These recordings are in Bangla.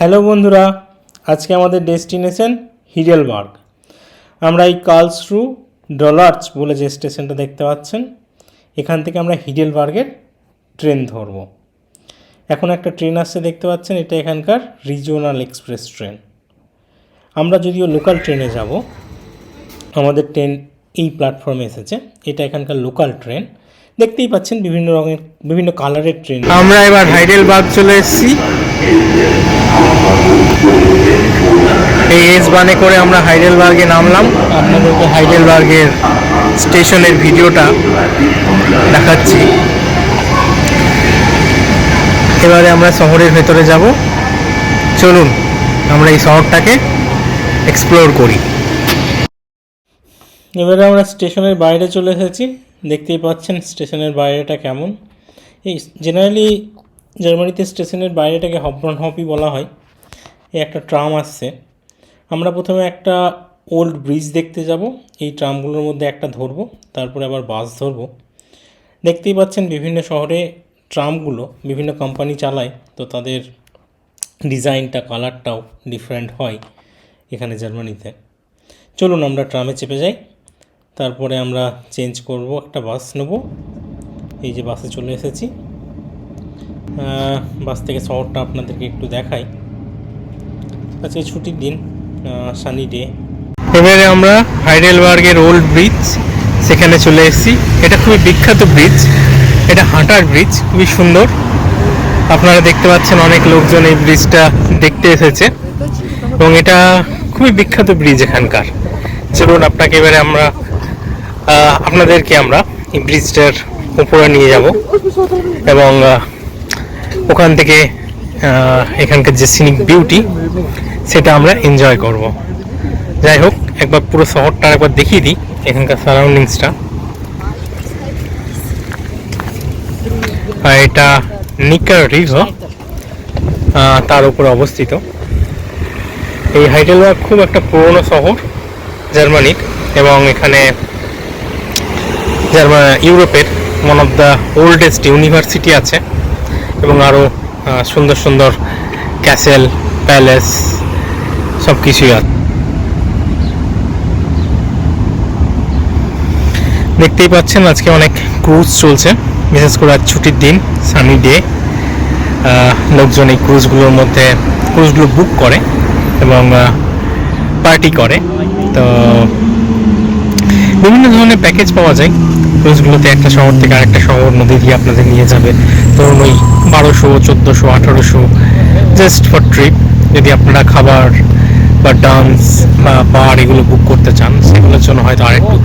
হ্যালো বন্ধুরা, আজকে আমাদের ডেস্টিনেশন হিডেলবার্গ। আমরা এই কার্লসরু ডলার্চ বলে যে স্টেশনটা দেখতে পাচ্ছেন, এখান থেকে আমরা হিডেলবার্গের ট্রেন ধরব। এখন একটা ট্রেন আসছে দেখতে পাচ্ছেন, এটা এখানকার রিজিওনাল এক্সপ্রেস ট্রেন। আমরা যদিও লোকাল ট্রেনে যাব, আমাদের ট্রেন এই প্ল্যাটফর্মে এসেছে। এটা এখানকার লোকাল ট্রেন, দেখতেই পাচ্ছেন বিভিন্ন কালারের ট্রেন। আমরা এবার হাইডেলবার্গ চলে এসেছি। এই এস-বানে করে আমরা হাইডেলবার্গে নামলাম। আপনাদেরকে হাইডেলবার্গের স্টেশনের ভিডিওটা দেখাচ্ছি। এবারে আমরা শহরের ভেতরে যাব। চলুন আমরা এই শহরটাকে এক্সপ্লোর করি। এবারে আমরা স্টেশনের বাইরে চলে এসেছি। দেখতেই পাচ্ছেন স্টেশনের বাইরেটা কেমন। এই জেনারেলি জার্মানিতে স্টেশনের বাইরেটাকে হপই বলা হয়। এই একটা ট্রাম আসছে। আমরা প্রথমে একটা ওল্ড ব্রিজ দেখতে যাব। এই ট্রামগুলোর মধ্যে একটা ধরবো, তারপরে আবার বাস ধরবো। দেখতেই পাচ্ছেন বিভিন্ন শহরে ট্রামগুলো বিভিন্ন কোম্পানি চালায়, তো তাদের ডিজাইনটা কালারটাও ডিফারেন্ট হয় এখানে জার্মানিতে। চলুন আমরা ট্রামে চেপে যাই, তারপরে আমরা চেঞ্জ করব, একটা বাস নেব। এই যে বাসে চলে এসেছি। বাস থেকে শহরটা আপনাদেরকে একটু দেখাই। আজকে ছুটির দিন, সানি ডে। এবারে আমরা হাইডেলবার্গের ওল্ড ব্রিজ সেখানে চলে এসেছি। এটা খুবই বিখ্যাত ব্রিজ, এটা হাঁটার ব্রিজ, খুবই সুন্দর। আপনারা দেখতে পাচ্ছেন অনেক লোকজন এই ব্রিজটা দেখতে এসেছে এবং এটা খুবই বিখ্যাত ব্রিজ এখানকার। চলুন আপনাদেরকে আমরা এই ব্রিজটার উপরে নিয়ে যাব এবং ওখান থেকে এখানকার যে সিনিক বিউটি সেটা আমরা এনজয় করব। যাই হোক, একবার পুরো শহরটা একবার দেখিয়ে দিই, এখানকার সারাউন্ডিংসটা। এটা নিকার রিভার, তার উপরে অবস্থিত। এই হাইডেলবার্গ খুব একটা পুরনো শহর জার্মানির, এবং এখানে ইউরোপের one of the oldest university আছে এবং আরও সুন্দর সুন্দর ক্যাসেল, প্যালেস সব কিছুই আছে। দেখতেই পাচ্ছেন আজকে অনেক ক্রুজ চলছে, বিশেষ করে আজ ছুটির দিন, সানি ডে। লোকজন এই ক্রুজগুলো বুক করে এবং পার্টি করে। তো বিভিন্ন ধরনের প্যাকেজ পাওয়া যায় ক্রুজগুলোতে। একটা শহর থেকে আরেকটা শহর নদী দিয়ে আপনাদের নিয়ে যাবে। ধরুন ওই 1200, 1400, 1800 জাস্ট ফর ট্রিপ। যদি আপনারা খাবার বা ডান্স বা বার এগুলো বুক করতে চান, সেগুলোর জন্য হয়তো আরেকটু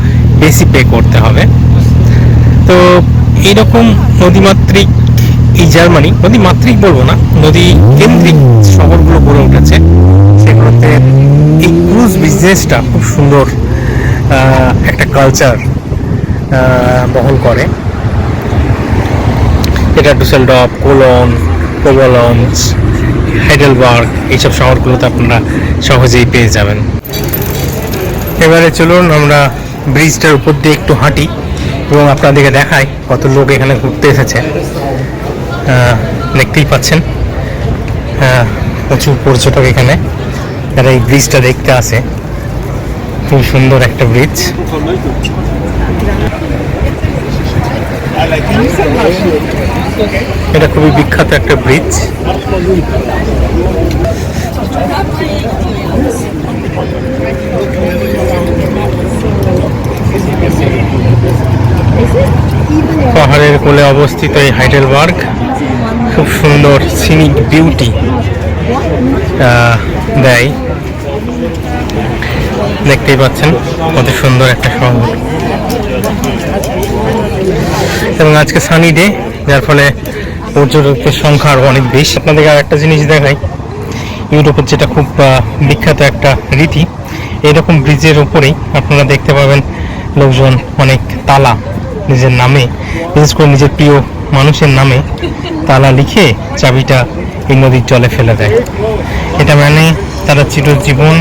বেশি পে করতে হবে। তো এইরকম নদীমাতৃক এই জার্মানি, নদীমাতৃক বলবো না, নদী কেন্দ্রিক শহরগুলো গড়ে উঠেছে, সেগুলোতে এই ক্রুজ বিজনেসটা খুব সুন্দর একটা কালচার বহন করে। এটা ডুসেলডর্ফ, কোলন, কোবলন্স, হাইডেলবার্গ এইসব শহরগুলোতে আপনারা সহজেই পেয়ে যাবেন। এবারে চলুন আমরা ব্রিজটার উপর দিয়ে একটু হাঁটি এবং আপনাদেরকে দেখাই কত লোক এখানে ঘুরতে এসেছে। দেখতেই পাচ্ছেন প্রচুর পর্যটক এখানে যারা এই ব্রিজটা দেখতে আসে। খুব সুন্দর একটা ব্রিজ। এটা খুবই বিখ্যাত একটা ব্রিজ। পাহাড়ের কোলে অবস্থিত এই হাইডেলবার্গ খুব সুন্দর সিনিক বিউটি দেয়। দেখতেই পাচ্ছেন কত সুন্দর একটা শহর, এবং আজকে সানি ডে, যার ফলে পর্যটকদের সংখ্যা আরও অনেক বেশি। আপনাদেরকে আর একটা জিনিস দেখাই, ইউরোপের যেটা খুব বিখ্যাত একটা রীতি, এরকম ব্রিজের উপরেই আপনারা দেখতে পাবেন লোকজন অনেক তালা নিজের নামে, বিশেষ করে নিজের প্রিয় মানুষের নামে তালা লিখে চাবিটা এই নদীর জলে ফেলে দেয়। এটা মানে তারা চিরজীবন,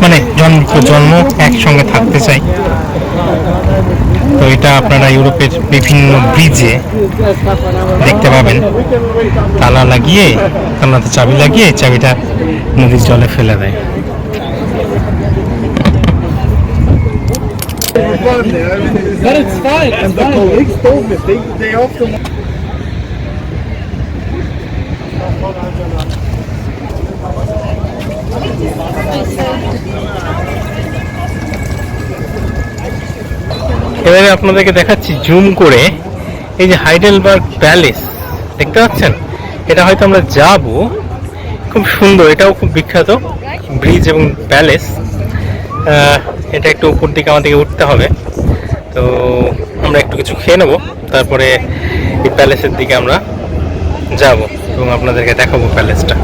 মানে জন্ম একসঙ্গে থাকতে চায়। তো এটা আপনারা ইউরোপের বিভিন্ন ব্রিজে দেখতে পাবেন, তালা লাগিয়ে, তালাতে চাবি লাগিয়ে চাবিটা নদীর জলে ফেলে দেয়। But it's fine. And the colleagues told me they often. এবারে আপনাদেরকে দেখাচ্ছি জুম করে, এই যে হাইডেলবার্গ প্যালেস দেখতে পাচ্ছেন, এটা হয়তো আমরা যাব, খুব সুন্দর, এটাও খুব বিখ্যাত ব্রিজ এবং প্যালেস। এটা একটু উপর দিকে আমাদেরকে উঠতে হবে, তো আমরা একটু কিছু খেয়ে নেবো, তারপরে এই প্যালেসের দিকে আমরা যাব এবং আপনাদেরকে দেখাবো প্যালেসটা।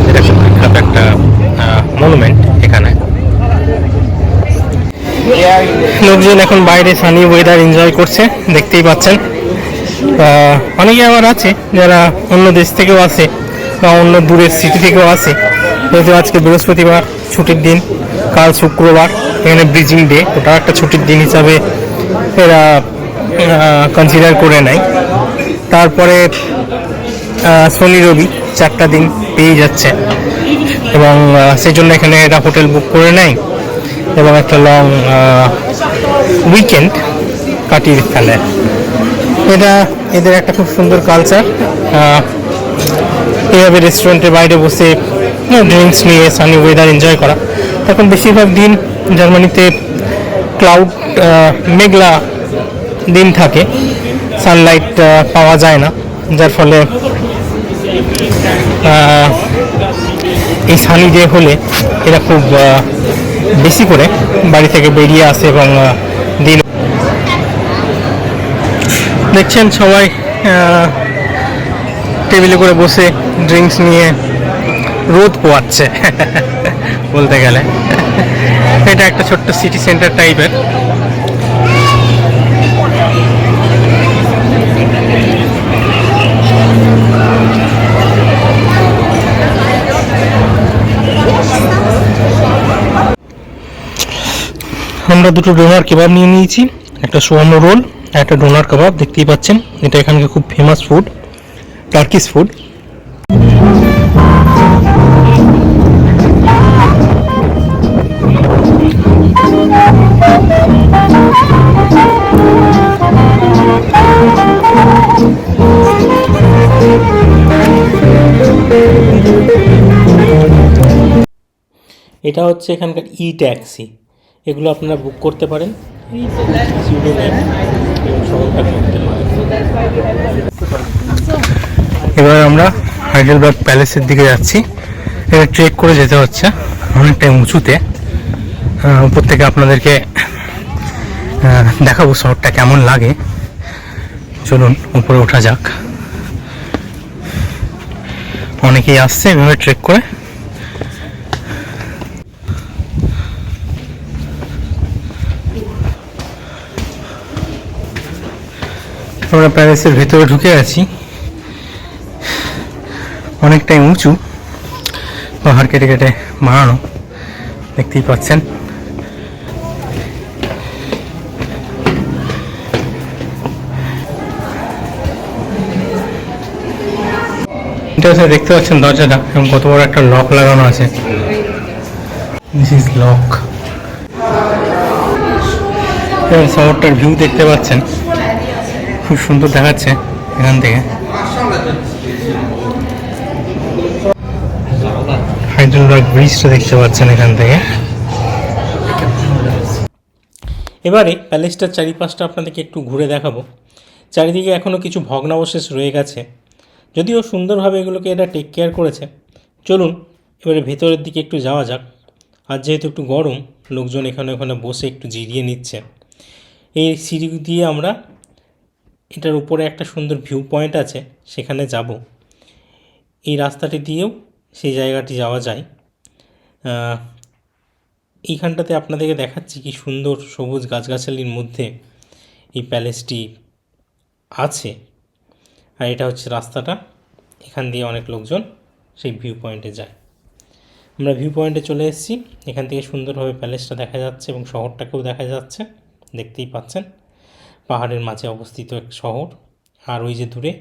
এটা খুব বিখ্যাত একটা মনুমেন্ট এখানে। লোকজন এখন বাইরে সানি ওয়েদার এনজয় করছে, দেখতেই পাচ্ছেন। অনেকে আবার আছে যারা অন্য দেশ থেকেও আসে বা অন্য দূরের সিটি থেকেও আসে, যেহেতু আজকে বৃহস্পতিবার ছুটির দিন, কাল শুক্রবার, এখানে ব্রিজিং ডে, ওটা একটা ছুটির দিন হিসাবে এরা কনসিডার করে নেয়। তারপরে শনি রবি 4টা দিন পেয়ে যাচ্ছে এবং সেই জন্য এখানে এরা হোটেল বুক করে নেয় এবং একটা লং উইকেন্ড কাটিয়ে ফেলে। এটা এদের একটা খুব সুন্দর কালচার। এইভাবে রেস্টুরেন্টের বাইরে বসে ড্রিঙ্কস নিয়ে সানি ওয়েদার এনজয় করা। এখন বেশিরভাগ দিন জার্মানিতে ক্লাউড, মেঘলা দিন থাকে, সানলাইট পাওয়া যায় না, যার ফলে এই সানি ডে হলে এরা খুব বেশি করে বাড়ি থেকে বেরিয়ে আসে এবং দিন দেখছেন সবাই টেবিলে করে বসে ড্রিঙ্কস নিয়ে রোদ পোয়াচ্ছে বলতে গেলে। এটা একটা ছোট্ট সিটি সেন্টার টাইপের। আমরা দুটো ডোনার কাবাব নিয়ে নিয়েছি, একটা সুয়ার্ণ রোল, একটা ডোনার কাবাব। দেখতেই পাচ্ছেন এটা এখানকার খুব ফেমাস ফুড, টার্কিশ ফুড। এটা হচ্ছে এখানকার ই ট্যাক্সি, এগুলো আপনারা বুক করতে পারেন, এই সুইডেন অ্যাপ এবং সহজটা করতে পারেন। এবার আমরা হাইডেলবার্গ প্যালেসের দিকে যাচ্ছি। এটা ট্রেক করে যেতে হচ্ছে অনেকটাই উঁচুতে। উপর থেকে আপনাদেরকে দেখাবো শহরটা কেমন লাগে। চলুন উপরে ওঠা যাক। অনেকেই আসছে এভাবে ট্রেক করে। আমরা প্যালেসের ভেতরে ঢুকে আছি, অনেকটাই উঁচু, পাহাড় কেটে কেটে বানানো, দেখতেই পাচ্ছেন। দেখতে পাচ্ছেন দরজাটা এবং কত বড় একটা লক লাগানো আছে। This is lock. এবং শহরটার ভিউ দেখতে পাচ্ছেন, খুব সুন্দর দেখাচ্ছে এখান থেকে। হাইডেলবার্গ ব্রিজটা দেখতে পাচ্ছেন এখান থেকে। এবারে প্যালেসটার চারিপাশটা আপনাদেরকে একটু ঘুরে দেখাবো। চারিদিকে এখনও কিছু ভগ্নাবশেষ রয়ে গেছে, যদিও সুন্দরভাবে এগুলোকে এরা টেক কেয়ার করেছে। চলুন এবারে ভেতরের দিকে একটু যাওয়া যাক। আর যেহেতু একটু গরম, লোকজন এখানে ওখানে বসে একটু জিরিয়ে নিচ্ছে। এই সিঁড়ি দিয়ে আমরা, এটার উপরে একটা সুন্দর ভিউ পয়েন্ট আছে, সেখানে যাব। এই রাস্তাটি দিয়েও সেই জায়গাটি যাওয়া যায়। এইখানটাতে আপনাদেরকে দেখাচ্ছি কি সুন্দর সবুজ গাছগাছালির মধ্যে এই প্যালেসটি আছে। আর এটা হচ্ছে রাস্তাটা, এখান দিয়ে অনেক লোকজন সেই ভিউ পয়েন্টে যায়। আমরা ভিউ পয়েন্টে চলে এসেছি, এখান থেকে সুন্দরভাবে প্যালেসটা দেখা যাচ্ছে এবং শহরটাকেও দেখা যাচ্ছে, দেখতেই পাচ্ছেন। পাহাড়ের মাঝে অবস্থিত এক শহর। আর ওই যে দূরে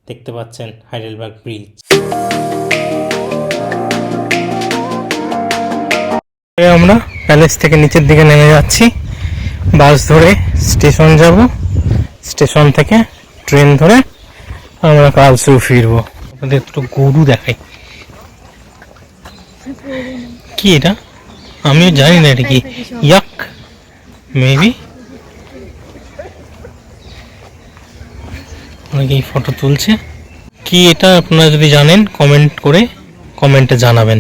দেখতে পাচ্ছেন হাইডেলবার্গ ব্রিজ। আমরা প্যালেস থেকে নিচের দিকে নেমে যাচ্ছি, বাস ধরে স্টেশন যাব, স্টেশন থেকে ট্রেন ধরে আমরা কালসরু ফিরবো। আপনাদের একটু গরু দেখাই। কি এটা আমিও জানি না এটা কি, ইয়াক মেবি। অনেকেই ফটো তুলছে। কি এটা আপনারা যদি জানেন কমেন্ট করে কমেন্টে জানাবেন।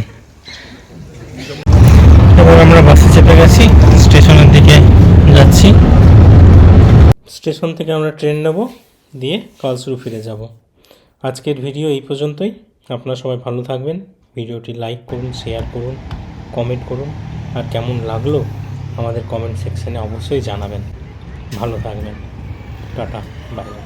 এবার আমরা বাসে চেপে গেছি, স্টেশনের দিকে যাচ্ছি। স্টেশন থেকে আমরা ট্রেন নেব, দিয়ে কালসরু ফিরে যাব। আজকের ভিডিও এই পর্যন্তই। আপনারা সবাই ভালো থাকবেন। ভিডিওটি লাইক করুন, শেয়ার করুন, কমেন্ট করুন, আর কেমন লাগলো আমাদের কমেন্ট সেকশনে অবশ্যই জানাবেন। ভালো থাকবেন। Tata, bye bye.